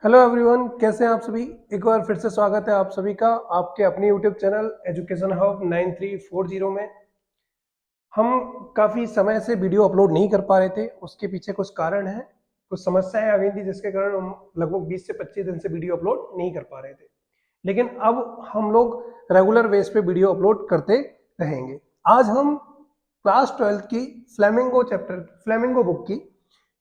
Hello everyone, कैसे हैं आप सभी। एक बार फिर से स्वागत है आप सभी का आपके अपने यूट्यूब चैनल एजुकेशन हब 9340 में। हम काफ़ी समय से वीडियो अपलोड नहीं कर पा रहे थे, उसके पीछे कुछ कारण है, कुछ समस्याएं आ गई थी जिसके कारण हम लगभग 20 से 25 दिन से वीडियो अपलोड नहीं कर पा रहे थे। लेकिन अब हम लोग रेगुलर बेस पे वीडियो अपलोड करते रहेंगे। आज हम क्लास 12th की फ्लेमिंगो बुक की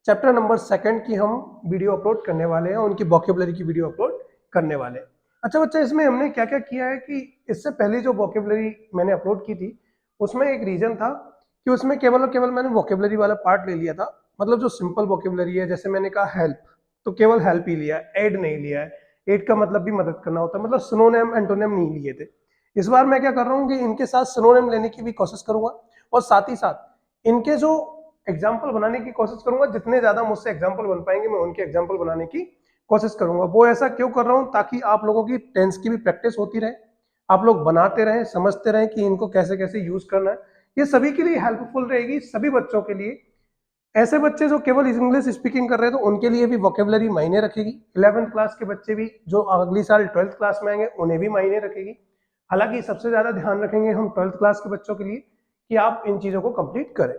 चैप्टर नंबर 2 की हम वीडियो अपलोड करने वाले हैं, उनकी वोकेबलरी की वीडियो अपलोड करने वाले हैं। अच्छा बच्चा, इसमें हमने क्या क्या किया है कि इससे पहले जो वोकेबलरी मैंने अपलोड की थी उसमें एक रीजन था कि उसमें केवल और केवल मैंने वोकेबलरी वाला पार्ट ले लिया था। मतलब जो सिंपल वोकेबलरी है, जैसे मैंने कहा हेल्प, तो केवल हेल्प ही लिया है, एड नहीं लिया है। एड का मतलब भी मदद करना होता है, मतलब सिनोनिम एंटोनिम नहीं लिए थे। इस बार मैं क्या कर रहा हूँ कि इनके साथ सिनोनिम लेने की भी कोशिश करूंगा और साथ ही साथ इनके जो एग्जाम्पल बनाने की कोशिश करूंगा। जितने ज्यादा मुझसे एग्जाम्पल बन पाएंगे मैं उनके एग्जाम्पल बनाने की कोशिश करूंगा। वो ऐसा क्यों कर रहा हूं, ताकि आप लोगों की टेंस की भी प्रैक्टिस होती रहे, आप लोग बनाते रहें, समझते रहें कि इनको कैसे कैसे यूज करना है। ये सभी के लिए हेल्पफुल रहेगी, सभी बच्चों के लिए। ऐसे बच्चे जो केवल इंग्लिश स्पीकिंग कर रहे हैं तो उनके लिए भी वोकेबलरी मायने रखेगी। 11th क्लास के बच्चे भी जो अगली साल 12th क्लास में आएंगे उन्हें भी मायने रखेगी। हालांकि सबसे ज्यादा ध्यान रखेंगे हम 12th क्लास के बच्चों के लिए कि आप इन चीजों को कंप्लीट करें।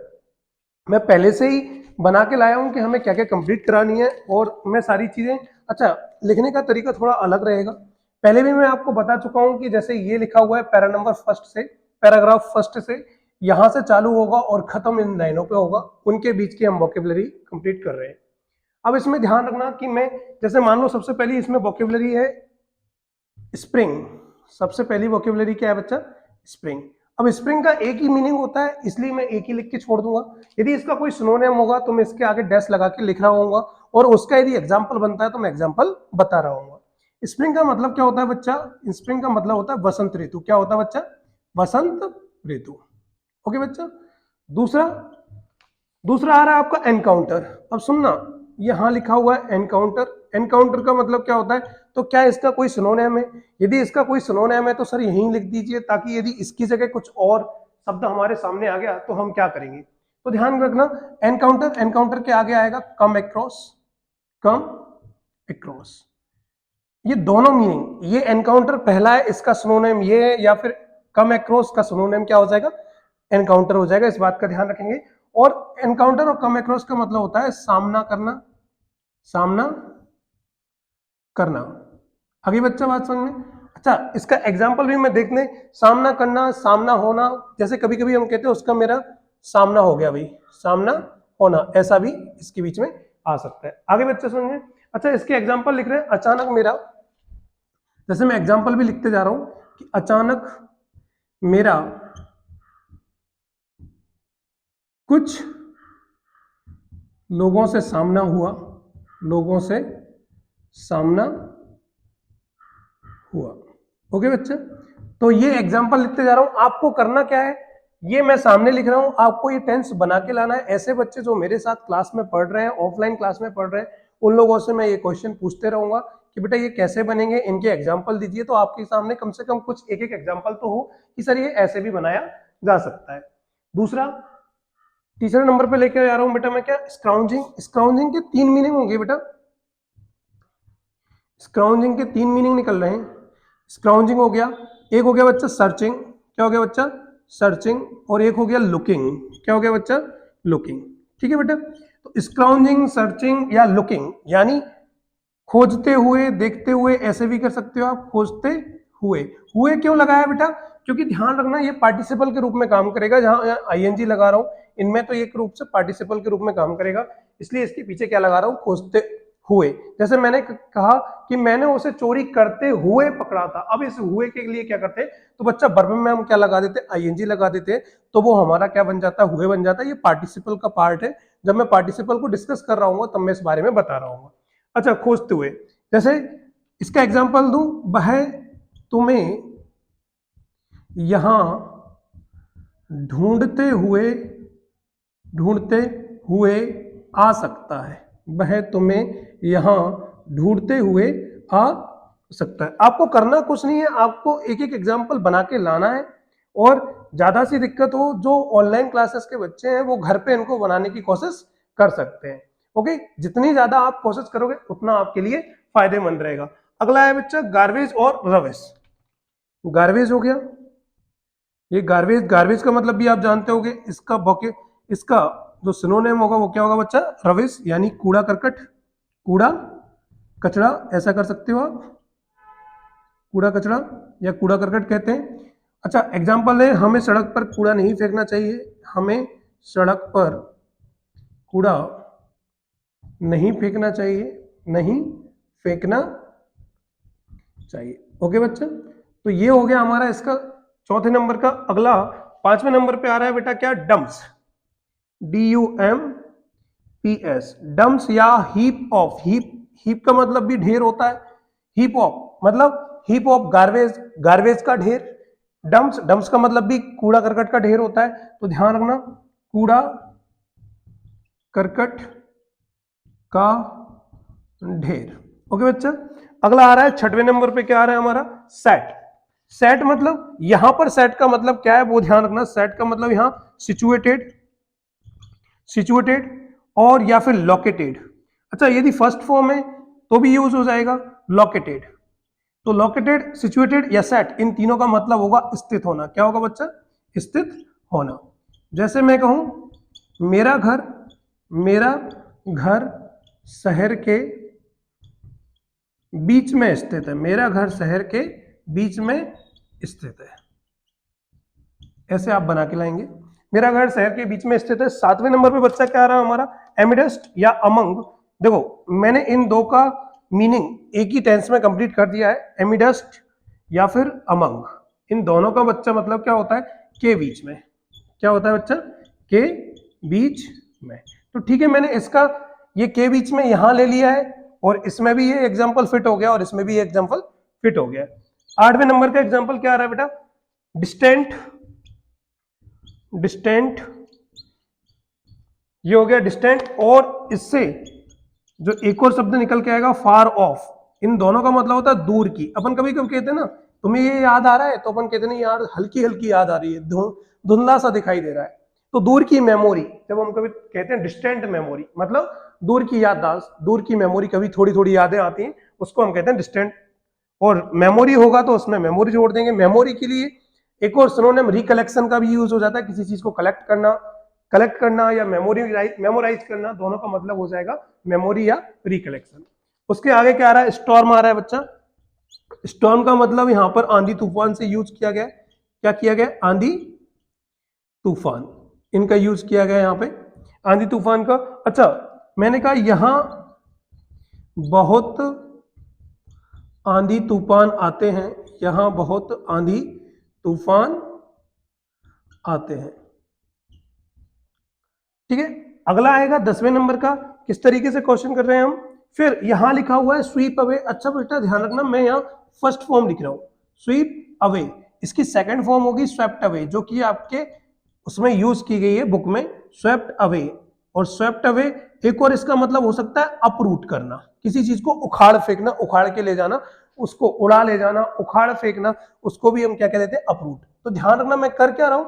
मैं पहले से ही बना के लाया हूं कि हमें क्या क्या कंप्लीट करानी है, और मैं सारी चीजें, अच्छा, लिखने का तरीका थोड़ा अलग रहेगा। पहले भी मैं आपको बता चुका हूं कि जैसे ये लिखा हुआ है पैरा नंबर फर्स्ट से, पैराग्राफ फर्स्ट से यहां से चालू होगा और खत्म इन लाइनों पे होगा, उनके बीच की हम वोकेबलरी कंप्लीट कर रहे हैं। अब इसमें ध्यान रखना कि मैं, जैसे मान लो सबसे पहली इसमें वोकेबलरी है स्प्रिंग। सबसे पहली वोकेबलरी क्या है बच्चा? स्प्रिंग। अब स्प्रिंग का एक ही मीनिंग होता है, इसलिए मैं एक ही लिख के छोड़ दूंगा। यदि इसका कोई सिनोनिम होगा तो मैं इसके आगे डैश लगा के लिख रहा हूँ, और उसका यदि एग्जाम्पल बनता है तो मैं एग्जाम्पल बता रहा हूँ। स्प्रिंग का मतलब क्या होता है बच्चा? स्प्रिंग का मतलब होता है वसंत ऋतु। क्या होता है बच्चा? वसंत ऋतु। ओके बच्चा। दूसरा दूसरा आ रहा है आपका एनकाउंटर। अब सुनना, यहां लिखा हुआ है एनकाउंटर। एनकाउंटर का मतलब क्या होता है? तो क्या इसका कोई सिनोनिम है? यदि इसका कोई सिनोनिम है तो सर यहीं लिख दीजिए, ताकि यदि इसकी जगह कुछ और शब्द हमारे सामने आ गया तो हम क्या करेंगे। तो ध्यान रखना, एनकाउंटर, एनकाउंटर के आगे आएगा कम अक्रॉस। कम अक्रॉस, ये दोनों मीनिंग, ये एनकाउंटर पहला है, इसका सिनोनिम ये है, या फिर कम अक्रॉस का सिनोनिम क्या हो जाएगा? एनकाउंटर हो जाएगा। इस बात का ध्यान रखेंगे। और एनकाउंटर और कम अक्रॉस का मतलब होता है सामना करना, सामना करना। अभी बच्चा बात समझ में? अच्छा, इसका एग्जाम्पल भी मैं देखने, सामना करना, सामना होना, जैसे कभी कभी हम कहते हैं उसका मेरा सामना हो गया भाई, सामना होना, ऐसा भी इसके बीच में आ सकता है। आगे बच्चे समझ में? अच्छा, इसके एग्जाम्पल लिख रहे हैं अचानक मेरा, जैसे मैं एग्जाम्पल भी लिखते जा रहा हूं कि अचानक मेरा कुछ लोगों से सामना हुआ, लोगों से सामना हुआ। ओके बच्चे, तो ये एग्जाम्पल लिखते जा रहा हूं। आपको करना क्या है, ये मैं सामने लिख रहा हूं, आपको ये टेंस बना के लाना है। ऐसे बच्चे जो मेरे साथ क्लास में पढ़ रहे हैं, ऑफलाइन क्लास में पढ़ रहे हैं, उन लोगों से मैं ये क्वेश्चन पूछते रहूंगा कि बेटा ये कैसे बनेंगे, इनके एग्जाम्पल दीजिए। तो आपके सामने कम से कम कुछ एक एक एग्जाम्पल तो हो कि सर ये ऐसे भी बनाया जा सकता है। दूसरा, तीसरे नंबर पे लेके आ रहा हूं बेटा मैं क्या? स्क्राउंजिंग। स्क्राउंजिंग के 3 मीनिंग होंगे बेटा। स्क्राउंजिंग के 3 मीनिंग निकल रहे हैं। स्क्राउंजिंग हो गया, एक हो गया बच्चा सर्चिंग। क्या हो गया बच्चा? सर्चिंग। और एक हो गया लुकिंग। क्या हो गया बच्चा? लुकिंग। ठीक है बेटा। तो स्क्राउंजिंग, सर्चिंग या लुकिंग, यानी खोजते हुए, देखते हुए, ऐसे भी कर सकते हो आप, खोजते हुए। हुए क्यों लगाया बेटा? क्योंकि ध्यान रखना ये पार्टिसिपल के रूप में काम करेगा। जहां आईएनजी लगा रहा हूं, इनमें तो एक रूप से पार्टिसिपल के रूप में काम करेगा, इसलिए इसके पीछे क्या लगा रहा हूं? खोजते हुए। जैसे मैंने कहा कि मैंने उसे चोरी करते हुए पकड़ा था। अब इस हुए के लिए क्या करते? तो बच्चा वर्ब में हम क्या लगा देते? आईएनजी लगा देते, तो वो हमारा क्या बन जाता है? हुए बन जाता है। ये पार्टिसिपल का पार्ट है। जब मैं पार्टिसिपल को डिस्कस कर रहा हूँ तब मैं इस बारे में बता रहा हूँ। अच्छा, खोजते हुए, जैसे इसका एग्जांपल दूं, वह तुम्हें यहां ढूंढते हुए, ढूंढते हुए आ सकता है। वह तुम्हें यहां ढूंढते हुए आ सकता है। आपको करना कुछ नहीं है, आपको एक एक एग्जांपल बना के लाना है। और ज्यादा सी दिक्कत हो, जो ऑनलाइन क्लासेस के बच्चे हैं वो घर पे इनको बनाने की कोशिश कर सकते हैं। ओके, जितनी ज्यादा आप कोशिश करोगे उतना आपके लिए फायदेमंद रहेगा। अगला है बच्चा गार्बेज और रवेज। गार्बेज हो गया, ये गार्बेज का मतलब भी आप जानते होगे, इसका जो सिनोनिम होगा वो क्या होगा बच्चा, रवेज, यानी कूड़ा करकट, कूड़ा कचरा, ऐसा कर सकते हो आप, कूड़ा कचरा या कूड़ा करकट कहते हैं। अच्छा, एग्जाम्पल है, हमें सड़क पर कूड़ा नहीं फेंकना चाहिए, हमें सड़क पर कूड़ा नहीं फेंकना चाहिए, नहीं फेंकना चाहिए। ओके बच्चा, तो ये हो गया हमारा इसका चौथे नंबर का। अगला 5वें नंबर पे आ रहा है बेटा क्या, डम्प्स, DUMPS, डम्प्स या हीप ऑफ। हीप का मतलब भी ढेर होता है, हीप ऑफ मतलब हीप ऑफ गार्बेज का ढेर। डम्प्स का मतलब भी कूड़ा करकट का ढेर होता है, तो ध्यान रखना, कूड़ा करकट का ढेर। ओके बच्चा, अगला आ रहा है 6वें नंबर पे, क्या आ रहा है हमारा, सेट। सेट मतलब, यहां पर सेट का मतलब क्या है वो ध्यान रखना। सेट का मतलब यहां सिचुएटेड और या फिर लोकेटेड। अच्छा, यदि फर्स्ट फॉर्म है तो भी यूज हो जाएगा लोकेटेड। तो लोकेटेड, सिचुएटेड या सेट, इन तीनों का मतलब होगा स्थित होना। क्या होगा बच्चा, स्थित होना। जैसे मैं कहूं मेरा घर शहर के बीच में स्थित है, मेरा घर शहर के बीच में स्थित है, ऐसे आप बना के लाएंगे, मेरा घर शहर के बीच में स्थित है। 7वें नंबर पे बच्चा क्या आ रहा है हमारा, एमिडेस्ट या अमंग। देखो, मैंने इन दो का मीनिंग एक ही टेंस में कंप्लीट कर दिया है, एमिडेस्ट या फिर अमंग। इन दोनों का बच्चा मतलब क्या होता है, के बीच में। क्या होता है बच्चा, के बीच में। तो ठीक है, मैंने इसका ये के बीच में यहां ले लिया है, और इसमें भी ये एग्जांपल फिट हो गया, और इसमें भी ये एग्जांपल फिट हो गया। 8वें नंबर का एग्जांपल क्या आ रहा है बेटा, डिस्टेंट, ये हो गया डिस्टेंट, और इससे जो एक और शब्द निकल के आएगा फार ऑफ। इन दोनों का मतलब होता है दूर की। अपन कभी कभी कहते हैं ना, तुम्हें ये याद आ रहा है, तो अपन कहते नहीं यार, हल्की हल्की याद आ रही है, धुंधला सा दिखाई दे रहा है। तो दूर की मेमोरी, जब हम कभी कहते हैं डिस्टेंट मेमोरी, मतलब दूर की याददाश्त, दूर की मेमोरी, कभी थोड़ी थोड़ी यादें आती हैं, उसको हम कहते हैं डिस्टेंट। और मेमोरी होगा तो उसमें मेमोरी जोड़ देंगे। मेमोरी के लिए एक और सिनोनिम रिकलेक्शन का भी यूज हो जाता है, किसी चीज को कलेक्ट करना या मेमोराइज करना, दोनों का मतलब हो जाएगा मेमोरी या रिकलेक्शन। उसके आगे क्या आ रहा है, स्टॉर्म आ रहा है बच्चा। स्टॉर्म का मतलब यहां पर आंधी तूफान से यूज किया गया। क्या किया गया, आंधी तूफान, इनका यूज किया गया यहां पे, आंधी तूफान का। अच्छा, मैंने कहा यहां बहुत आंधी तूफान आते हैं, यहां बहुत आंधी तूफान आते हैं। ठीक है, अगला आएगा 10वें नंबर का। किस तरीके से क्वेश्चन कर रहे हैं हम, फिर यहां लिखा हुआ है स्वीप अवे। अच्छा बेटा ध्यान रखना, मैं यहां फर्स्ट फॉर्म लिख रहा हूं, स्वीप अवे। इसकी सेकंड फॉर्म होगी स्वेप्ट अवे, जो कि आपके उसमें यूज की गई है बुक में, स्वेप्ट अवे। और स्वेप्ट अवे एक और इसका मतलब हो सकता है अपरूट करना, किसी चीज को उखाड़ फेंकना, उखाड़ के ले जाना, उसको उड़ा ले जाना, उखाड़ फेंकना, उसको भी हम क्या कह देते हैं, अपरूट। तो ध्यान रखना मैं कर क्या रहा हूं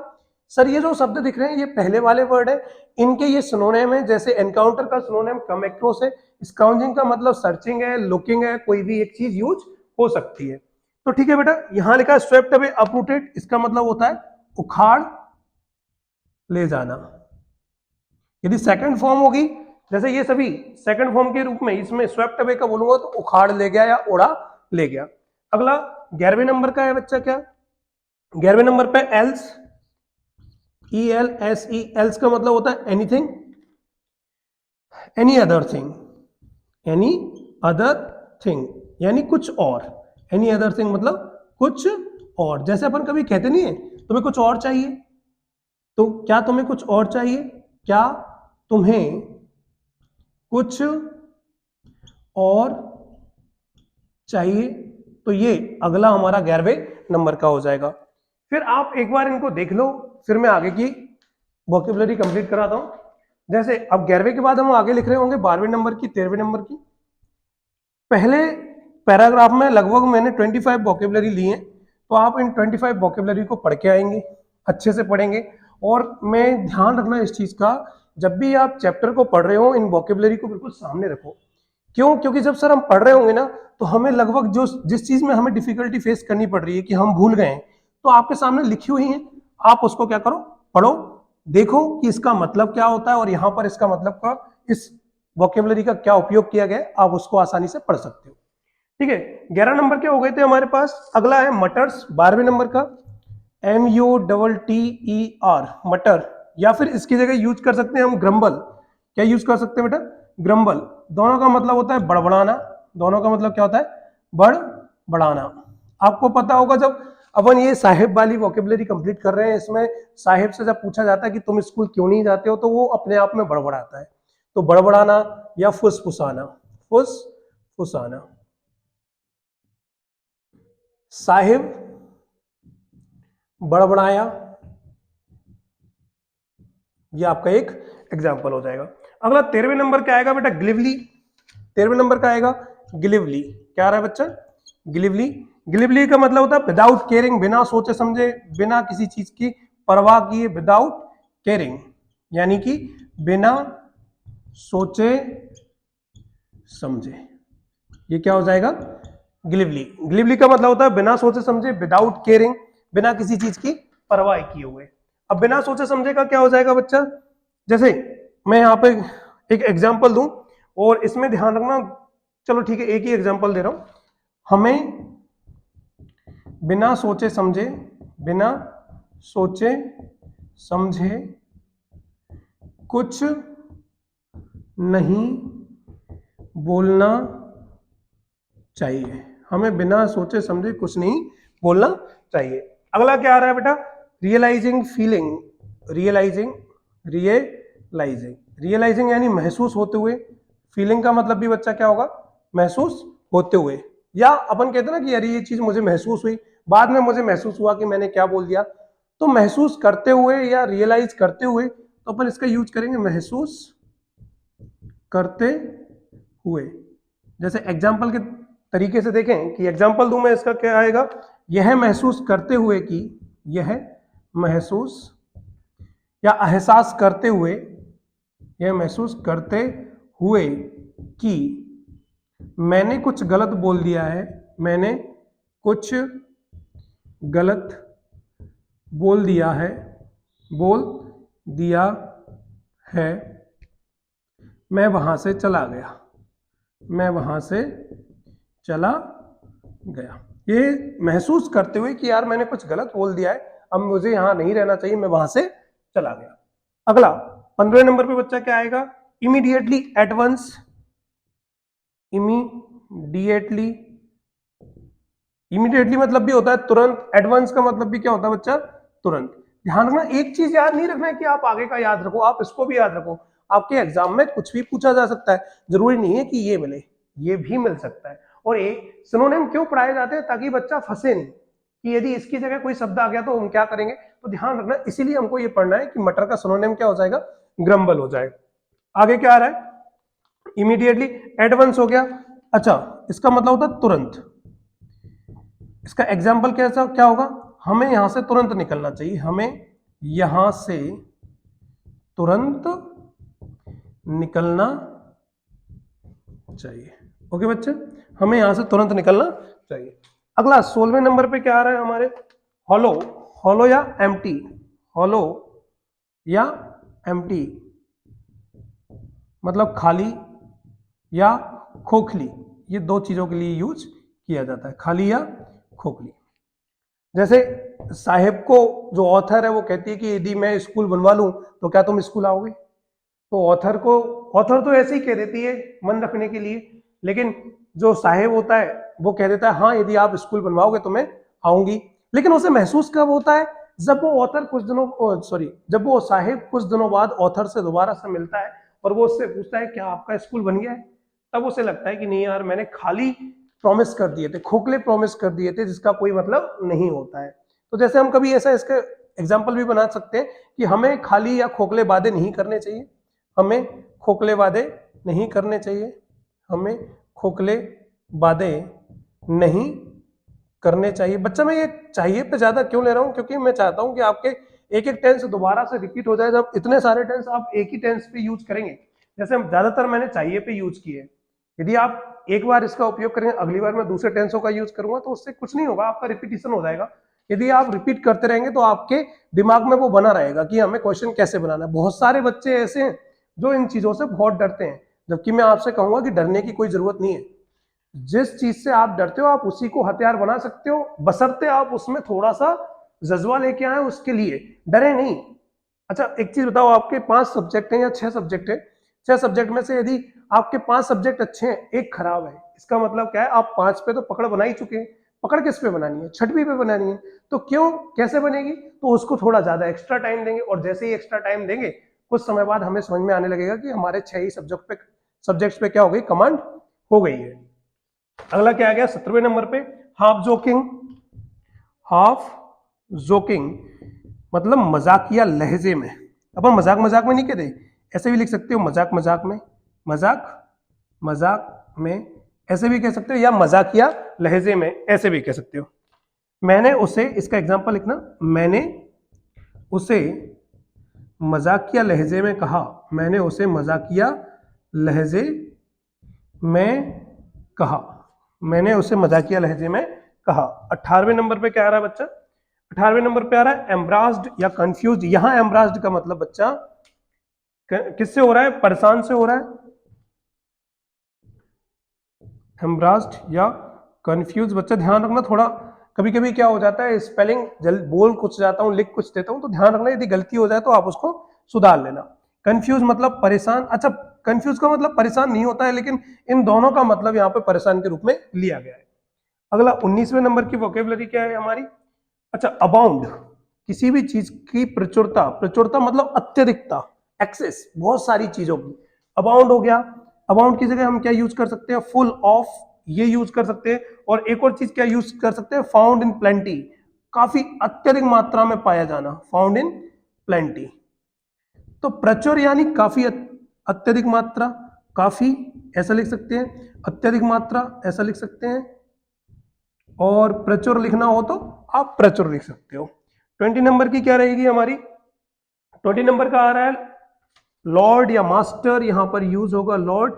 सर, ये जो शब्द दिख रहे हैं ये पहले वाले वर्ड है, इनके ये सिनोनिम है। जैसे एनकाउंटर का सिनोनिम कम एक्रोस है, स्काउंजिंग का मतलब सर्चिंग है, लुकिंग है, कोई भी एक चीज यूज हो सकती है। तो ठीक है बेटा, यहां लिखा है स्वेप्ट अवे अपरूटेड, इसका मतलब होता है उखाड़ ले जाना। यदि सेकंड फॉर्म होगी, जैसे ये सभी सेकंड फॉर्म के रूप में, इसमें स्वेप्ट अवे का बोलूंगा तो उखाड़ ले गया या उड़ा ले गया। अगला 11वें नंबर का है बच्चा, क्या 11वें नंबर पे एल्स, ELSE, एल्स का मतलब होता है anything, any other thing, any other thing यानी कुछ और। एनी अदर थिंग मतलब कुछ और। जैसे अपन कभी कहते नहीं है तुम्हें कुछ और चाहिए, तो क्या तुम्हें कुछ और चाहिए, क्या तुम्हें कुछ और चाहिए, तो ये अगला हमारा 11वें नंबर का हो जाएगा। फिर आप एक बार इनको देख लो, फिर मैं आगे की वोकैबुलरी कंप्लीट कराता हूं। जैसे अब 11वें के बाद हम आगे लिख रहे होंगे 12वें नंबर की, 13वें नंबर की। पहले पैराग्राफ में लगभग मैंने 25 वोकैबुलरी ली है, तो आप इन 25 वोकैबुलरी को पढ़ के आएंगे, अच्छे से पढ़ेंगे। और मैं ध्यान रखना इस चीज का, जब भी आप चैप्टर को पढ़ रहे हो इन वोकेबलरी को बिल्कुल सामने रखो। क्यों? क्योंकि जब सर हम पढ़ रहे होंगे ना तो हमें लगभग जो जिस चीज में हमें डिफिकल्टी फेस करनी पड़ रही है कि हम भूल गए, तो आपके सामने लिखी हुई है, आप उसको क्या करो, पढ़ो, देखो कि इसका मतलब क्या होता है और यहाँ पर इसका मतलब का इस वोकेबलरी का क्या उपयोग किया गया, आप उसको आसानी से पढ़ सकते हो। ठीक है, 11 नंबर के हो गए थे हमारे पास। अगला है मटर्स, 12वें नंबर का, MUTTER, मटर, या फिर इसकी जगह यूज कर सकते हैं हम ग्रम्बल। क्या यूज कर सकते हैं बेटा? ग्रम्बल। दोनों का मतलब होता है बड़बड़ाना, दोनों का मतलब क्या होता है? बड़बड़ाना। आपको पता होगा जब अपन ये साहिब वाली वोकेबलरी कंप्लीट कर रहे हैं, इसमें साहिब से जब पूछा जाता है कि तुम स्कूल क्यों नहीं जाते हो, तो वो अपने आप में बड़बड़ाता है। तो बड़बड़ाना या फुसफुसाना, फुसफुसाना। साहिब बड़बड़ाया, ये आपका एक एग्जाम्पल हो जाएगा। अगला 13वें नंबर क्या आएगा बेटा? ग्लिवली। 13वें नंबर का आएगा ग्लिवली। क्या आ रहा है बच्चा? ग्लिवली। ग्लिवली का मतलब होता है विदाउट केयरिंग, बिना सोचे समझे, बिना किसी चीज की परवाह किए, विदाउट केयरिंग, यानी कि बिना सोचे समझे। ये क्या हो जाएगा? ग्लिवली। ग्लिवली का मतलब होता है बिना सोचे समझे, विदाउट केयरिंग, बिना किसी चीज की परवाह किए हुए। अब बिना सोचे समझे का क्या हो जाएगा बच्चा? जैसे मैं यहाँ पे एक एग्जांपल दूं और इसमें ध्यान रखना, चलो ठीक है एक ही एग्जांपल दे रहा हूं। हमें बिना सोचे समझे, बिना सोचे समझे कुछ नहीं बोलना चाहिए। हमें बिना सोचे समझे कुछ नहीं बोलना चाहिए। अगला क्या आ रहा है बेटा? Realising feeling. Realising, realising, realising यानी महसूस होते हुए। फीलिंग का मतलब भी बच्चा क्या होगा? महसूस होते हुए। या अपन कहते हैं ना कि यार ये चीज मुझे महसूस हुई, बाद में मुझे महसूस हुआ कि मैंने क्या बोल दिया। तो महसूस करते हुए या रियलाइज करते हुए, तो अपन इसका यूज करेंगे महसूस करते हुए। जैसे एग्जाम्पल के तरीके से देखें कि एग्जाम्पल दूं मैं, इसका क्या आएगा? यह महसूस करते हुए कि, यह महसूस या एहसास करते हुए, यह महसूस करते हुए कि मैंने कुछ गलत बोल दिया है, मैंने कुछ गलत बोल दिया है, बोल दिया है, मैं वहां से चला गया, मैं वहां से चला गया। ये महसूस करते हुए कि यार मैंने कुछ गलत बोल दिया है, अब मुझे यहां नहीं रहना चाहिए, मैं वहां से चला गया। अगला 15वें नंबर पे बच्चा क्या आएगा? Immediately, at once. Immediately, immediately मतलब भी होता है तुरंत, एडवांस का मतलब भी क्या होता है बच्चा? तुरंत। ध्यान रखना, एक चीज याद नहीं रखना है कि आप आगे का याद रखो, आप इसको भी याद रखो। आपके एग्जाम में कुछ भी पूछा जा सकता है, जरूरी नहीं है कि ये मिले, ये भी मिल सकता है। और एक सिनोनिम क्यों पढ़ाए जाते हैं? ताकि बच्चा फंसे नहीं कि यदि इसकी जगह कोई शब्द आ गया तो हम क्या करेंगे। तो ध्यान रखना, इसीलिए हमको ये पढ़ना है कि मटर का सिनोनिम क्या हो जाएगा? ग्रम्बल हो जाएगा। आगे क्या आ रहा है? इमीडिएटली, एडवांस हो गया। अच्छा, इसका मतलब होता है तुरंत। इसका एग्जाम्पल कैसा क्या होगा? हमें यहां से तुरंत निकलना चाहिए, हमें यहां से तुरंत निकलना चाहिए। ओके बच्चे, हमें यहां से तुरंत निकलना चाहिए। अगला 16वें नंबर पे क्या आ रहा है हमारे? हॉलो। हॉलो या एम्प्टी, हॉलो या एम्प्टी मतलब खाली या खोखली। ये दो चीजों के लिए यूज किया जाता है, खाली या खोखली। जैसे साहेब को जो ऑथर है वो कहती है कि यदि मैं स्कूल बनवा लूं तो क्या तुम स्कूल आओगे? तो ऑथर तो ऐसे ही कह देती है मन रखने के लिए, लेकिन जो साहेब होता है वो कह देता है हाँ यदि आप स्कूल बनवाओगे तो मैं आऊंगी। लेकिन उसे महसूस कब होता है? जब वो ऑथर कुछ दिनों जब वो साहेब कुछ दिनों बाद ऑथर से दोबारा से मिलता है और वो उससे पूछता है क्या आपका स्कूल बन गया है, तब उसे लगता है कि नहीं यार मैंने खाली प्रॉमिस कर दिए थे, खोखले प्रॉमिस कर दिए थे जिसका कोई मतलब नहीं होता है। तो जैसे हम कभी ऐसा इसका एग्जाम्पल भी बना सकते हैं कि हमें खाली या खोखले वादे नहीं करने चाहिए, हमें खोखले वादे नहीं करने चाहिए, हमें खोखले वादे नहीं करने चाहिए। बच्चा मैं ये चाहिए पे ज्यादा क्यों ले रहा हूं? क्योंकि मैं चाहता हूं कि आपके एक एक टेंस दोबारा से रिपीट हो जाए। जब इतने सारे टेंस आप एक ही टेंस पे यूज करेंगे, जैसे हम ज्यादातर मैंने चाहिए पे यूज किए, यदि आप एक बार इसका उपयोग करेंगे, अगली बार मैं दूसरे टेंसों का यूज करूंगा तो उससे कुछ नहीं होगा, आपका रिपीटिशन हो जाएगा। यदि आप रिपीट करते रहेंगे तो आपके दिमाग में वो बना रहेगा कि हमें क्वेश्चन कैसे बनाना है। बहुत सारे बच्चे ऐसे हैं जो इन चीजों से बहुत डरते हैं, जबकि मैं आपसे कहूंगा कि डरने की कोई जरूरत नहीं है। जिस चीज से आप डरते हो आप उसी को हथियार बना सकते हो, बशर्ते आप उसमें थोड़ा सा जज्बा लेके आए, उसके लिए डरे नहीं। अच्छा एक चीज बताओ, आपके 5 सब्जेक्ट हैं या 6 सब्जेक्ट है, 6 सब्जेक्ट में से यदि आपके 5 सब्जेक्ट अच्छे हैं, एक खराब है, इसका मतलब क्या है, आप 5 पे तो पकड़ बना ही चुके हैं। पकड़ किस पे बनानी है, 6वीं पे बनानी है। तो क्यों, कैसे बनेगी, तो उसको थोड़ा ज्यादा एक्स्ट्रा टाइम देंगे, और जैसे ही एक्स्ट्रा टाइम देंगे कुछ समय बाद हमें समझ में आने लगेगा कि हमारे 6 ही सब्जेक्ट्स पे क्या हो गई, कमांड हो गई है। अगला क्या आ गया 17वें नंबर पे, हाफ जोकिंग। हाफ जोकिंग मतलब मजाकिया लहजे में। अपन मजाक मजाक में नहीं कहते, ऐसे भी लिख सकते हो मजाक मजाक में, मजाक मजाक में ऐसे भी कह सकते हो, या मजाकिया लहजे में ऐसे भी कह सकते हो। मैंने उसे, इसका एग्जांपल लिखना, मैंने उसे मजाकिया लहजे में कहा, मैंने उसे मजाकिया लहजे में कहा, मैंने उसे मजाकिया लहजे में कहा। 18वें नंबर पे क्या आ रहा है बच्चा, 18वें नंबर पे आ रहा है एम्ब्रास्ड या कंफ्यूज। यहां एम्ब्रास्ड का मतलब बच्चा किससे हो रहा है, परेशान से हो रहा है। एम्ब्रास्ड या कंफ्यूज, बच्चा ध्यान रखना थोड़ा, कभी कभी क्या हो जाता है स्पेलिंग बोल कुछ जाता हूं, लिख कुछ देता हूं, तो ध्यान रखना यदि गलती हो जाए तो आप उसको सुधार लेना। कंफ्यूज मतलब परेशान। अच्छा कंफ्यूज का मतलब परेशान नहीं होता है, लेकिन इन दोनों का मतलब यहाँ पे परेशान के रूप में लिया गया है। अगला 19वें नंबर की वोकेबलरी क्या है हमारी, अच्छा अबाउंड, किसी भी चीज की प्रचुरता। प्रचुरता मतलब अत्यधिकता, एक्सेस, बहुत सारी चीजों की अबाउंड हो गया। अबाउंड की जगह हम क्या यूज कर सकते हैं, फुल ऑफ, ये यूज कर सकते हैं। और एक और चीज क्या यूज कर सकते हैं, फाउंड इन प्लेंटी, काफी अत्यधिक मात्रा में पाया जाना, फाउंड इन प्लेंटी। तो प्रचुर यानी काफी अत्यधिक मात्रा, काफी ऐसा लिख सकते हैं, अत्यधिक मात्रा ऐसा लिख सकते हैं, और प्रचुर लिखना हो तो आप प्रचुर लिख सकते हो। 20 नंबर की क्या रहेगी हमारी, 20 नंबर का आ रहा है लॉर्ड या मास्टर, यहां पर यूज होगा लॉर्ड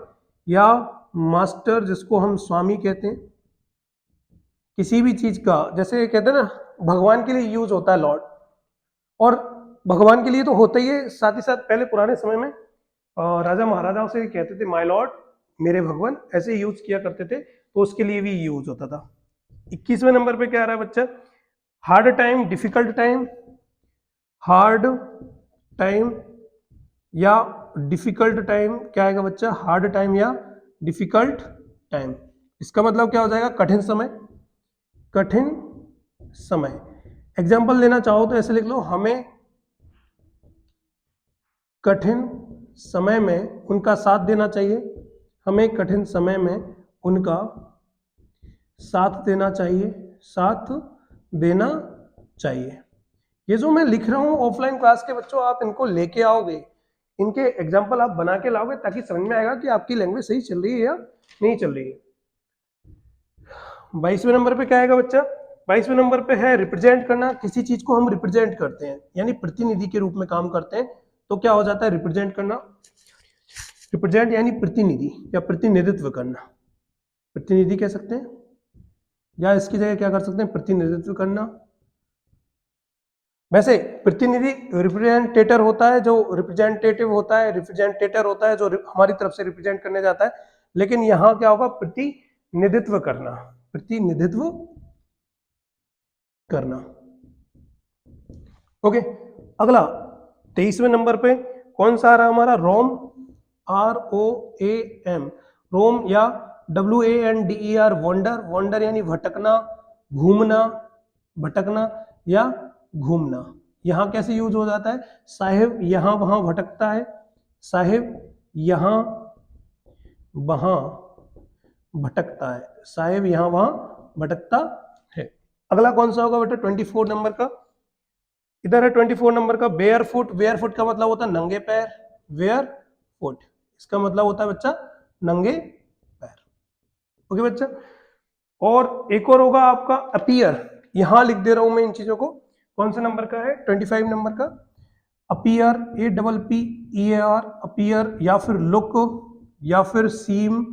या मास्टर, जिसको हम स्वामी कहते हैं। किसी भी चीज का, जैसे कहते हैं ना भगवान के लिए यूज होता है लॉर्ड, और भगवान के लिए तो होता ही है, साथ ही साथ पहले पुराने समय में राजा महाराजाओं से कहते थे माय लॉर्ड, मेरे भगवान, ऐसे यूज किया करते थे, तो उसके लिए भी यूज होता था। 21वें नंबर पे क्या आ रहा है बच्चा, hard time, difficult time. Hard time या डिफिकल्ट टाइम क्या आएगा बच्चा, हार्ड टाइम या डिफिकल्ट टाइम। इसका मतलब क्या हो जाएगा, कठिन समय, कठिन समय। एग्जाम्पल लेना चाहो तो ऐसे लिख लो, हमें कठिन समय में उनका साथ देना चाहिए, हमें कठिन समय में उनका साथ देना चाहिए, साथ देना चाहिए। ये जो मैं लिख रहा हूं ऑफलाइन क्लास के बच्चों, आप इनको लेके आओगे, इनके एग्जाम्पल आप बना के लाओगे, ताकि समझ में आएगा कि आपकी लैंग्वेज सही चल रही है या नहीं चल रही है। 22वें नंबर पे क्या आएगा बच्चा, 22वें नंबर पे है रिप्रेजेंट करना। किसी चीज को हम रिप्रेजेंट करते हैं यानी प्रतिनिधि के रूप में काम करते हैं, तो क्या हो जाता है रिप्रेजेंट करना। रिप्रेजेंट यानी प्रतिनिधि या प्रतिनिधित्व करना, प्रतिनिधि कह सकते हैं, या इसकी जगह क्या कर सकते हैं, प्रतिनिधित्व करना। वैसे प्रतिनिधि रिप्रेजेंटेटर होता है, जो रिप्रेजेंटेटिव होता है, रिप्रेजेंटेटर होता है जो हमारी तरफ से रिप्रेजेंट करने जाता है, लेकिन यहां क्या होगा, प्रतिनिधित्व करना, प्रतिनिधित्व करना। ओके, अगला 23वें नंबर पे कौन सा आ रहा है हमारा, रोम, ROAM, रोम, या WANDER, वंडर। वंडर यानी भटकना, घूमना, भटकना या घूमना। यहां कैसे यूज हो जाता है, साहिब यहां वहां भटकता है, साहिब यहां वहां भटकता है, साहिब यहां वहां भटकता है। अगला कौन सा होगा बेटा 24 नंबर का, इधर है 24 नंबर का बेयर फुट। बेयर फुट का मतलब होता है नंगे पैर, वेयर फुट, इसका मतलब होता है बच्चा नंगे पैर। ओके बच्चा, और एक और होगा आपका अपीयर, यहां लिख दे रहा हूं मैं इन चीजों को, कौन सा नंबर का है? 25 नंबर का। अपीयर, APPEAR, अपीयर, या फिर लुक, या फिर सीम,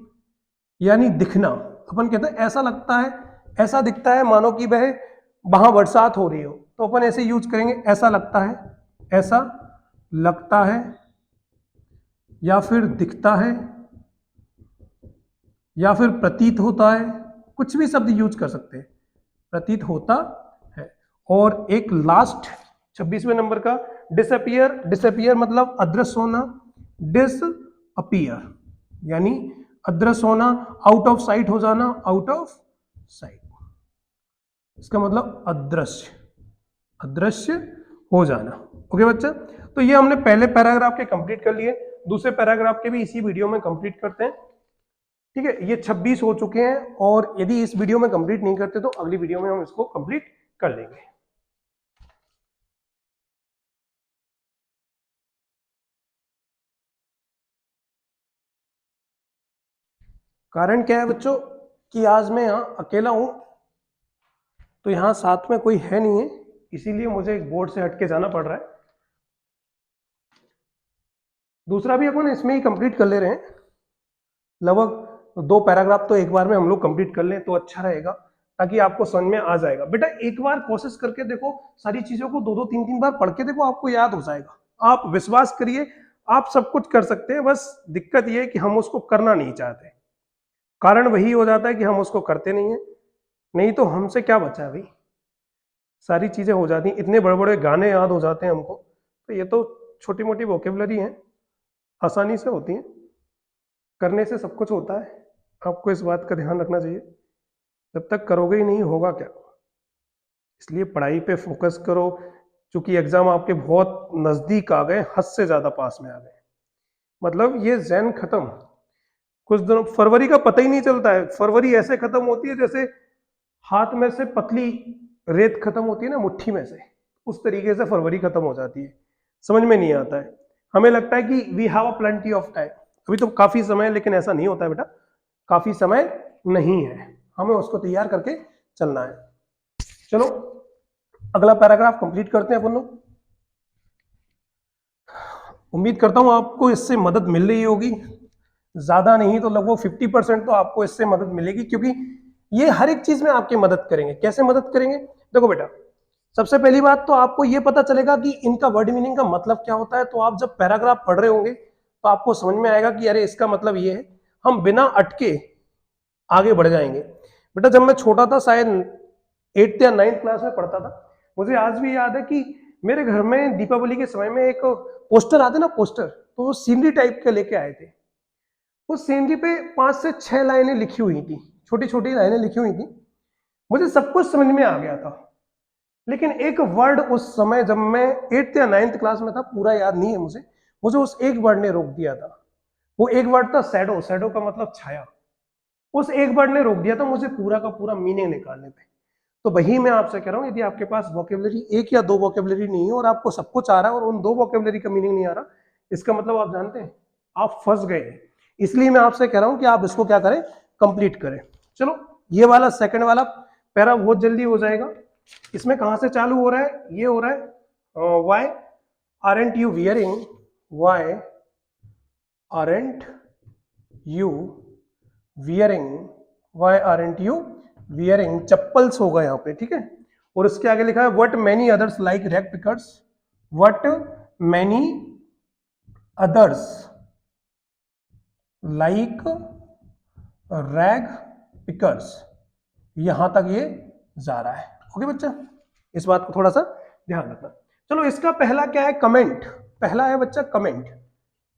यानी दिखना। अपन कहते हैं ऐसा लगता है, ऐसा दिखता है मानो कि वह वहां बरसात हो रही हो, तो अपन ऐसे यूज करेंगे, ऐसा लगता है, ऐसा लगता है, या फिर दिखता है, या फिर प्रतीत होता है, कुछ भी शब्द यूज कर सकते हैं, प्रतीत होता है। और एक लास्ट 26वें नंबर का डिसअपियर। डिसअपियर मतलब अदृश्य होना, डिसअपियर यानी अदृश्य होना, आउट ऑफ साइट हो जाना, आउट ऑफ साइट, इसका मतलब अदृश्य, अदृश्य हो जाना। ओके बच्चा, तो ये हमने पहले पैराग्राफ के कंप्लीट कर लिए, दूसरे पैराग्राफ के भी इसी वीडियो में कंप्लीट करते हैं। ठीक है, ये 26 हो चुके हैं, और यदि इस वीडियो में कंप्लीट नहीं करते तो अगली वीडियो में हम इसको कंप्लीट कर लेंगे। कारण क्या है बच्चों कि आज मैं यहाँ अकेला हूं, तो यहाँ साथ में कोई है नहीं है, इसीलिए मुझे एक बोर्ड से हटके जाना पड़ रहा है। दूसरा भी अपन इसमें ही कंप्लीट कर ले रहे हैं, लगभग 2 पैराग्राफ तो एक बार में हम लोग कंप्लीट कर लें तो अच्छा रहेगा, ताकि आपको समझ में आ जाएगा। बेटा एक बार कोशिश करके देखो, सारी चीजों को 2-2 3-3 बार पढ़ के देखो, आपको याद हो जाएगा। आप विश्वास करिए, आप सब कुछ कर सकते हैं, बस दिक्कत ये है कि हम उसको करना नहीं चाहते। कारण वही हो जाता है कि हम उसको करते नहीं है, नहीं तो हमसे क्या बचा है भाई, सारी चीजें हो जाती हैं, इतने बड़े बड़े गाने याद हो जाते हैं हमको, तो ये तो छोटी मोटी वोकेबलरी है, आसानी से होती है, करने से सब कुछ होता है। आपको इस बात का ध्यान रखना चाहिए, जब तक करोगे ही नहीं होगा क्या। इसलिए पढ़ाई पे फोकस करो, क्योंकि एग्जाम आपके बहुत नजदीक आ गए, हद से ज्यादा पास में आ गए। मतलब ये जैन खत्म, कुछ दिनों, फरवरी का पता ही नहीं चलता है, फरवरी ऐसे खत्म होती है जैसे हाथ में से पतली रेत खत्म होती है ना, मुट्ठी में से, उस तरीके से फरवरी खत्म हो जाती है, समझ में नहीं आता है। हमें लगता है कि we have a plenty of time, अभी तो काफी समय है, लेकिन ऐसा नहीं होता है बेटा, काफी समय नहीं है, हमें उसको तैयार करके चलना है। चलो अगला पैराग्राफ कंप्लीट करते हैं अपन लोग। उम्मीद करता हूं आपको इससे मदद मिल रही होगी, ज्यादा नहीं तो लगभग 50% तो आपको इससे मदद मिलेगी, क्योंकि ये हर एक चीज में आपकी मदद करेंगे। कैसे मदद करेंगे? देखो बेटा, सबसे पहली बात तो आपको ये पता चलेगा कि इनका वर्ड मीनिंग का मतलब क्या होता है। तो आप जब पैराग्राफ पढ़ रहे होंगे तो आपको समझ में आएगा कि अरे इसका मतलब ये है, हम बिना अटके आगे बढ़ जाएंगे। बेटा जब मैं छोटा था, शायद 8th या 9th क्लास में पढ़ता था, मुझे आज भी याद है कि मेरे घर में दीपावली के समय में एक पोस्टर आते ना, पोस्टर, तो वो सीनरी टाइप के लेके आए थे। उस सीनरी पे 5 से 6 लाइनें लिखी हुई थी, छोटी छोटी लाइनें लिखी हुई थी, मुझे सब कुछ समझ में आ गया था। लेकिन एक वर्ड उस समय, जब मैं 8th या 9th क्लास में था, पूरा याद नहीं है मुझे, मुझे उस एक वर्ड ने रोक दिया था। वो एक वर्ड था शैडो, शैडो का मतलब छाया। उस एक वर्ड ने रोक दिया था मुझे पूरा का पूरा मीनिंग निकालने पे। तो वही मैं आपसे कह रहा हूं, यदि आपके पास वोकेबलरी 1 या 2 वोकेबलरी नहीं है और आपको सब कुछ आ रहा है और उन 2 वोकेबलरी का मीनिंग नहीं आ रहा, इसका मतलब आप जानते हैं आप फंस गए हैं। इसलिए मैं आपसे कह रहा हूं कि आप इसको क्या करें, कंप्लीट करें। चलो ये वाला सेकंड वाला पैरा बहुत जल्दी हो जाएगा। इसमें कहां से चालू हो रहा है? ये हो रहा है why aren't you wearing, why aren't you wearing, why aren't you wearing, chappals होगा यहाँ पे, ठीक है। और इसके आगे लिखा है what many others like rag pickers, what many others like rag pickers, यहां तक ये जा रहा है। ओके बच्चा, इस बात को थोड़ा सा ध्यान रखना। चलो इसका पहला क्या है? कमेंट। पहला है बच्चा कमेंट।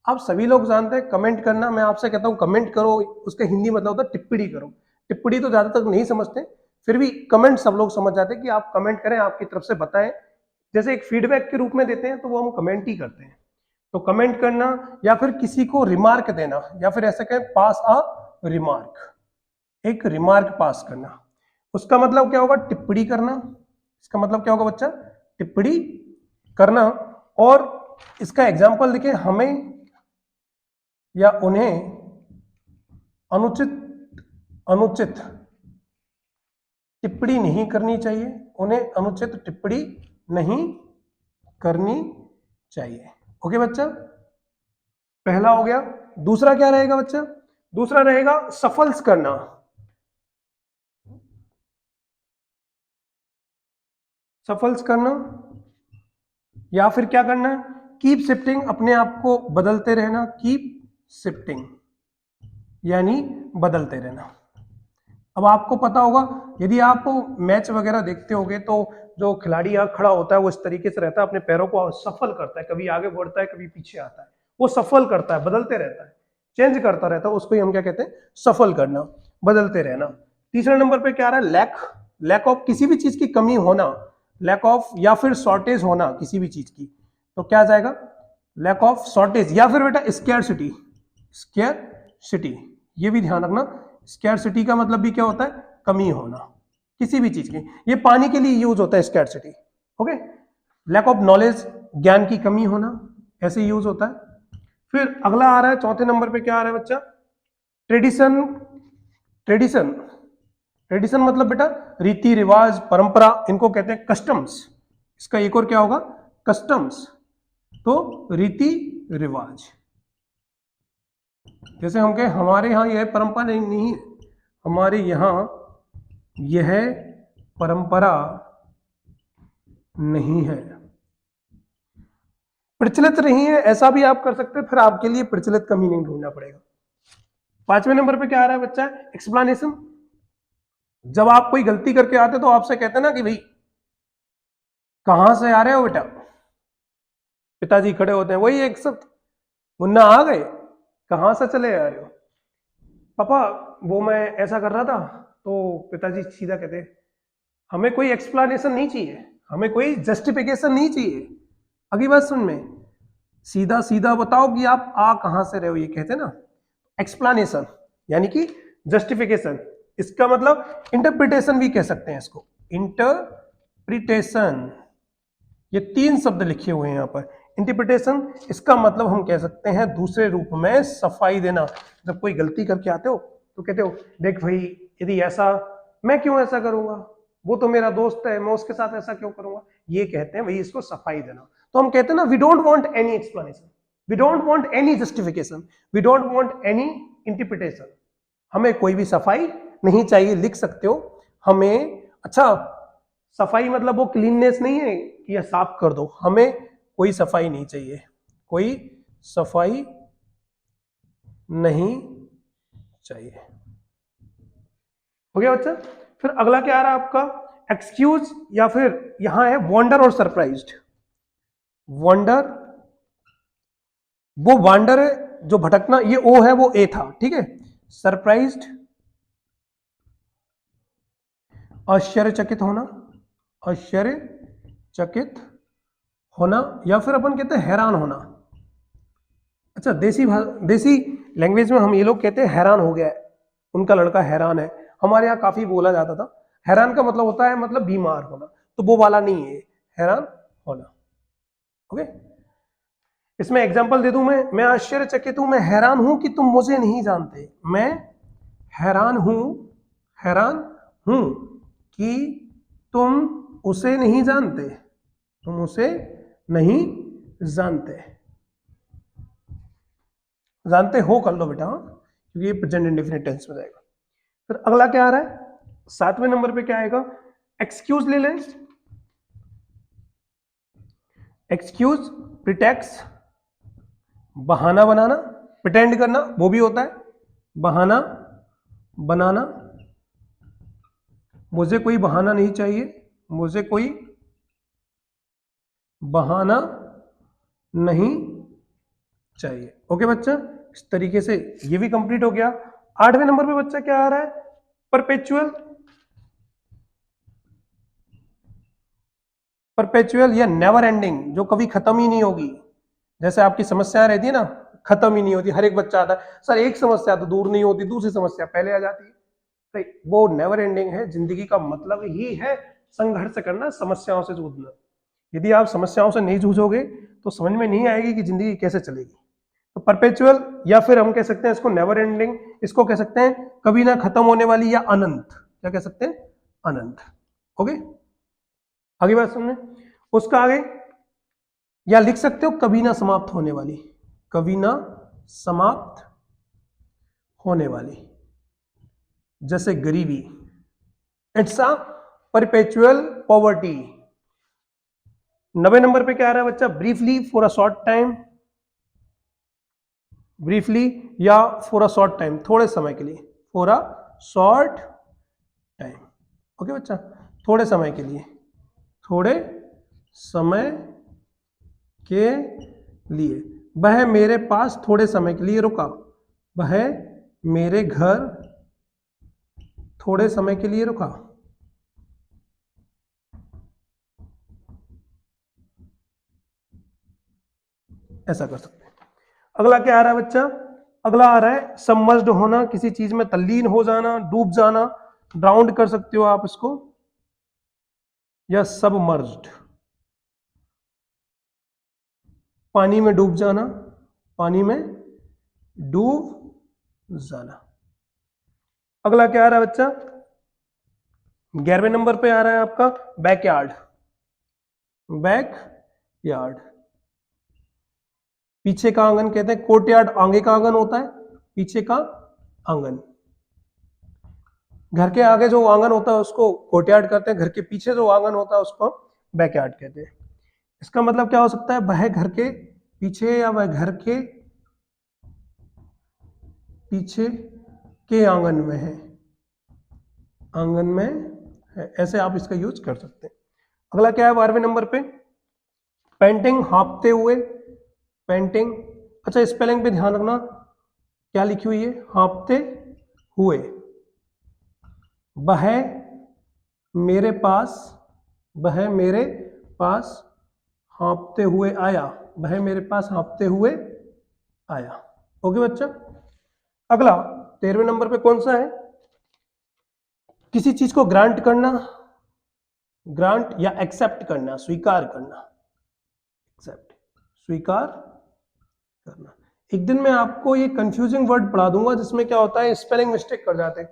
आप सभी लोग जानते हैं कमेंट करना, मैं आपसे कहता हूं कमेंट करो, उसका हिंदी मतलब होता है टिप्पणी करो। टिप्पणी तो ज्यादातर नहीं समझते, फिर भी कमेंट सब लोग समझ जाते हैं कि आप कमेंट करें, आपकी तरफ से बताएं, जैसे एक फीडबैक के रूप में देते हैं, तो वो हम कमेंट ही करते हैं। तो कमेंट करना, या फिर किसी को रिमार्क देना, या फिर ऐसे कहें पास अ रिमार्क, एक रिमार्क पास करना, उसका मतलब क्या होगा? टिप्पणी करना। इसका मतलब क्या होगा बच्चा? टिप्पणी करना। और इसका एग्जाम्पल देखें, हमें या उन्हें अनुचित अनुचित टिप्पणी नहीं करनी चाहिए, उन्हें अनुचित टिप्पणी नहीं करनी चाहिए। ओके बच्चा, पहला हो गया। दूसरा क्या रहेगा बच्चा? दूसरा रहेगा सफल्स करना। सफल्स करना या फिर क्या करना है? कीप शिफ्टिंग, अपने आप को बदलते रहना। कीप शिफ्टिंग यानी बदलते रहना। अब आपको पता होगा, यदि आप मैच वगैरह देखते होगे तो जो खिलाड़ी यहाँ खड़ा होता है वो इस तरीके से रहता है, अपने पैरों को सफल करता है, कभी आगे बढ़ता है कभी पीछे आता है, वो सफल करता है, बदलते रहता है, चेंज करता रहता है, उसको ही हम क्या कहते हैं? सफल करना, बदलते रहना। तीसरे नंबर पे क्या आ रहा है? लैक। लैक ऑफ, किसी भी चीज की कमी होना, लैक ऑफ या फिर शॉर्टेज होना किसी भी चीज की, तो क्या आ जाएगा? Lack of shortage. या फिर बेटा स्कैरसिटी। स्कैरसिटी, ये भी ध्यान रखना, स्कैरसिटी का मतलब भी क्या होता है? कमी होना किसी भी चीज की। ये पानी के लिए यूज होता है scarcity. Okay, lack of knowledge, ज्ञान की कमी होना, ऐसे यूज होता है। फिर अगला आ रहा है चौथे नंबर पे, क्या आ रहा है बच्चा? ट्रेडिशन। ट्रेडिशन, ट्रेडिशन मतलब बेटा रीति रिवाज, परंपरा, इनको कहते हैं कस्टम्स। इसका एक और क्या होगा? कस्टम्स। तो रीति रिवाज, जैसे हम कहें हमारे यहाँ यह परंपरा नहीं है, हमारे यहाँ यह परंपरा नहीं है, प्रचलित नहीं है, ऐसा भी आप कर सकते हैं। फिर आपके लिए प्रचलित कमी नहीं ढूंढना पड़ेगा। पांचवें नंबर पे क्या आ रहा है बच्चा? एक्सप्लेनेशन। जब आप कोई गलती करके आते तो आपसे कहते हैं ना कि भाई कहां से आ रहे हो बेटा, पिताजी खड़े होते हैं, वही एक शब्द, मुन्ना आ गए, कहां से चले आ रहे हो? पापा वो मैं ऐसा कर रहा था, तो पिताजी सीधा कहते हमें कोई एक्सप्लेनेशन नहीं चाहिए, हमें कोई जस्टिफिकेशन नहीं चाहिए। अगली बात सुन में, सीधा सीधा बताओ कि आप आ कहां से रहे हो, ये कहते हैं ना एक्सप्लेनेशन, यानी कि जस्टिफिकेशन। इसका मतलब इंटरप्रिटेशन भी कह सकते हैं इसको, इंटरप्रिटेशन। ये तीन शब्द लिखे हुए हैं यहां पर। इंटरप्रिटेशन, इसका मतलब हम कह सकते हैं दूसरे रूप में सफाई देना। जब कोई गलती करके आते हो तो कहते हो देख भाई, यदि ऐसा, मैं क्यों ऐसा करूंगा, वो तो मेरा दोस्त है, मैं उसके साथ ऐसा क्यों करूंगा, ये कहते हैं भाई इसको सफाई देना। तो हम कहते हैं ना, we don't want any explanation, we don't want any justification, we don't want any interpretation. हमें कोई भी सफाई नहीं चाहिए, लिख सकते हो हमें। अच्छा, सफाई मतलब वो क्लीननेस नहीं है कि यह साफ कर दो, हमें कोई सफाई नहीं चाहिए, कोई सफाई नहीं चाहिए। हो गया बच्चा? फिर अगला क्या आ रहा है आपका? एक्सक्यूज, या फिर यहां है वंडर और सरप्राइज्ड। वंडर, वो वांडर है जो भटकना, ये ओ है, वो ए था, ठीक है। सरप्राइज्ड, आश्चर्यचकित होना, आश्चर्यचकित होना, या फिर अपन कहते हैं हैरान होना। अच्छा, देसी लैंग्वेज में हम ये लोग कहते हैं हैरान हो गया है, उनका लड़का हैरान है। हमारे यहाँ काफी बोला जाता था। हैरान का मतलब होता है मतलब बीमार होना, तो वो वाला नहीं है, हैरान होना। ओके, इसमें एग्जांपल दे दूं मैं आश्चर्यचकित हूं, मैं हैरान हूं कि तुम मुझे नहीं जानते, मैं हैरान हूं कि तुम उसे नहीं जानते, तुम उसे नहीं जानते। जानते हो कर लो बेटा, क्योंकि ये प्रेजेंट इंडेफिनिट टेंस में जाएगा। फिर अगला क्या आ रहा है? सातवें नंबर पे क्या आएगा? एक्सक्यूज ले लें। एक्सक्यूज, प्रिटेक्स, बहाना बनाना, प्रिटेंड करना, वो भी होता है, बहाना बनाना। मुझे कोई बहाना नहीं चाहिए, मुझे कोई बहाना नहीं चाहिए। ओके बच्चा, इस तरीके से ये भी कंप्लीट हो गया। आठवें नंबर पे बच्चा क्या आ रहा है? परपेचुअल। परपेचुअल या नेवर एंडिंग, जो कभी खत्म ही नहीं होगी। जैसे आपकी समस्या रहती है ना, खत्म ही नहीं होती, हर एक बच्चा आता है सर एक समस्या तो दूर नहीं होती, दूसरी समस्या पहले आ जाती है, तो वो नेवर एंडिंग है। जिंदगी का मतलब ही है संघर्ष करना, समस्याओं से जूझना। यदि आप समस्याओं से नहीं जूझोगे तो समझ में नहीं आएगी कि जिंदगी कैसे चलेगी। तो परपेचुअल, या फिर हम कह सकते हैं इसको नेवर एंडिंग, इसको कह सकते हैं कभी ना खत्म होने वाली, या अनंत, क्या कह सकते हैं? अनंत। ओके, आगे बात सुनने। उसका आगे या लिख सकते हो कभी ना समाप्त होने वाली, कभी ना समाप्त होने वाली, जैसे गरीबी, it's a perpetual poverty. 90 number पे क्या आ रहा है बच्चा, briefly for a short time, briefly या फॉर अ शॉर्ट टाइम, थोड़े समय के लिए, for a short time. Okay बच्चा, थोड़े समय के लिए, थोड़े समय के लिए। वह मेरे पास थोड़े समय के लिए रुका, वह मेरे घर थोड़े समय के लिए रुका। ऐसा कर सकते हैं। अगला क्या आ रहा है बच्चा, अगला आ रहा है सबमर्ज्ड होना, किसी चीज में तल्लीन हो जाना, डूब जाना, ड्राउंड कर सकते हो आप इसको, या सबमर्ज्ड, पानी में डूब जाना, पानी में डूब जाना। अगला क्या आ रहा है बच्चा, 11वें नंबर पे आ रहा है आपका बैकयार्ड, बैकयार्ड, पीछे का आंगन कहते हैं, कोर्टयार्ड आगे का आंगन होता है, पीछे का आंगन, घर के आगे जो आंगन होता है उसको कोर्टयार्ड कहते हैं, घर के पीछे जो आंगन होता है उसको बैकयार्ड कहते हैं। इसका मतलब क्या हो सकता है, वह घर के पीछे या वह घर के पीछे के आंगन में है, आंगन में है, ऐसे आप इसका यूज कर सकते हैं। अगला क्या है 12वें नंबर पे, पेंटिंग, हाँपते हुए, पेंटिंग। अच्छा स्पेलिंग पे ध्यान रखना, क्या लिखी हुई है, हाँपते हुए। वह मेरे पास, वह मेरे पास हाँपते हुए आया, वह मेरे पास हाँपते हुए आया। ओके बच्चा। अगला 13वें नंबर पे कौन सा है, किसी चीज को ग्रांट करना, ग्रांट या एक्सेप्ट करना, स्वीकार करना, एक्सेप्ट, स्वीकार करना। एक दिन मैं आपको ये कंफ्यूजिंग वर्ड पढ़ा दूंगा जिसमें क्या होता है, स्पेलिंग मिस्टेक कर जाते हैं,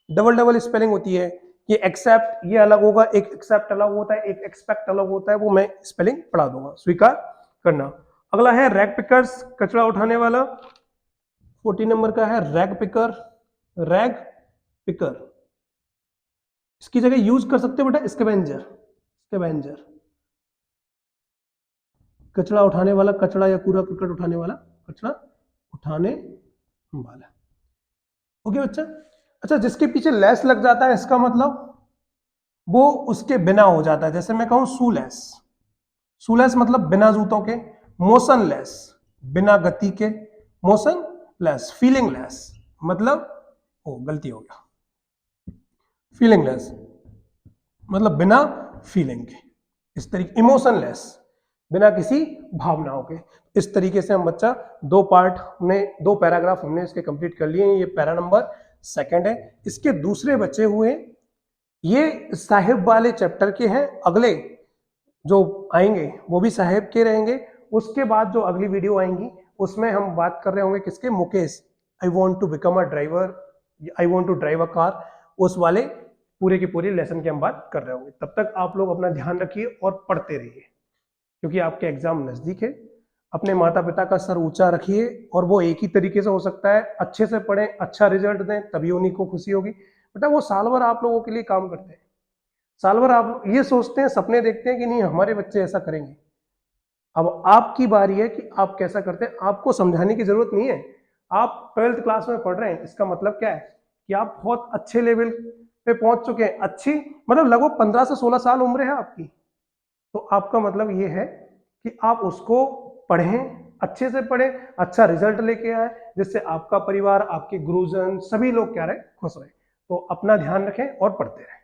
डबल डबल स्पेलिंग होती है। ये एक्सेप्ट ये अलग होगा, एक एक्सेप्ट अलग होता है, एक एक्सपेक्ट अलग होता है, वो मैं स्पेलिंग पढ़ा दूंगा, स्वीकार करना। अगला है रैग पिकर्स, कचरा उठाने वाला, 14 नंबर का है रैग पिकर, रैग पिकर। इसकी जगह यूज कर सकते हो बेटा स्कैवेंजर, स्कैवेंजर, कचरा उठाने वाला, कचरा या कूड़ा करकट उठाने वाला, कचरा उठाने वाला। ओके बच्चा। अच्छा जिसके पीछे लेस लग जाता है इसका मतलब वो उसके बिना हो जाता है, जैसे मैं कहूं शूलेस, शूलेस मतलब बिना जूतों के, मोशनलेस बिना गति के, मोशनलेस, फीलिंगलेस मतलब, ओ गलती हो गया, फीलिंगलेस मतलब बिना फीलिंग के, इस तरीके, इमोशनलेस बिना किसी भावनाओं के। इस तरीके से हम बच्चा दो पार्ट हमने, दो पैराग्राफ हमने इसके कंप्लीट कर लिए हैं। ये पैरा नंबर 2 है। इसके दूसरे बचे हुए ये साहिब वाले चैप्टर के हैं, अगले जो आएंगे वो भी साहिब के रहेंगे। उसके बाद जो अगली वीडियो आएंगी उसमें हम बात कर रहे होंगे किसके, Mukesh, I want to become a driver, I want to drive a car, उस वाले पूरे के पूरे लेसन की हम बात कर रहे होंगे। तब तक आप लोग अपना ध्यान रखिए और पढ़ते रहिए क्योंकि आपके एग्जाम नजदीक है। अपने माता पिता का सर ऊंचा रखिए और वो एक ही तरीके से हो सकता है, अच्छे से पढ़ें, अच्छा रिजल्ट दें, तभी उन्हीं को खुशी होगी। बेटा वो साल भर आप लोगों के लिए काम करते हैं, साल भर आप ये सोचते हैं, सपने देखते हैं कि नहीं हमारे बच्चे ऐसा करेंगे। अब आपकी बारी है कि आप कैसा करते हैं, आपको समझाने की जरूरत नहीं है। आप 12th क्लास में पढ़ रहे हैं, इसका मतलब क्या है कि आप बहुत अच्छे लेवल पे पहुंच चुके हैं, अच्छी मतलब लगभग 15 से 16 साल उम्र है आपकी। तो आपका मतलब ये है कि आप उसको पढ़ें, अच्छे से पढ़ें, अच्छा रिजल्ट लेके आए, जिससे आपका परिवार, आपके गुरुजन सभी लोग क्या रहे, खुश रहे। तो अपना ध्यान रखें और पढ़ते रहें।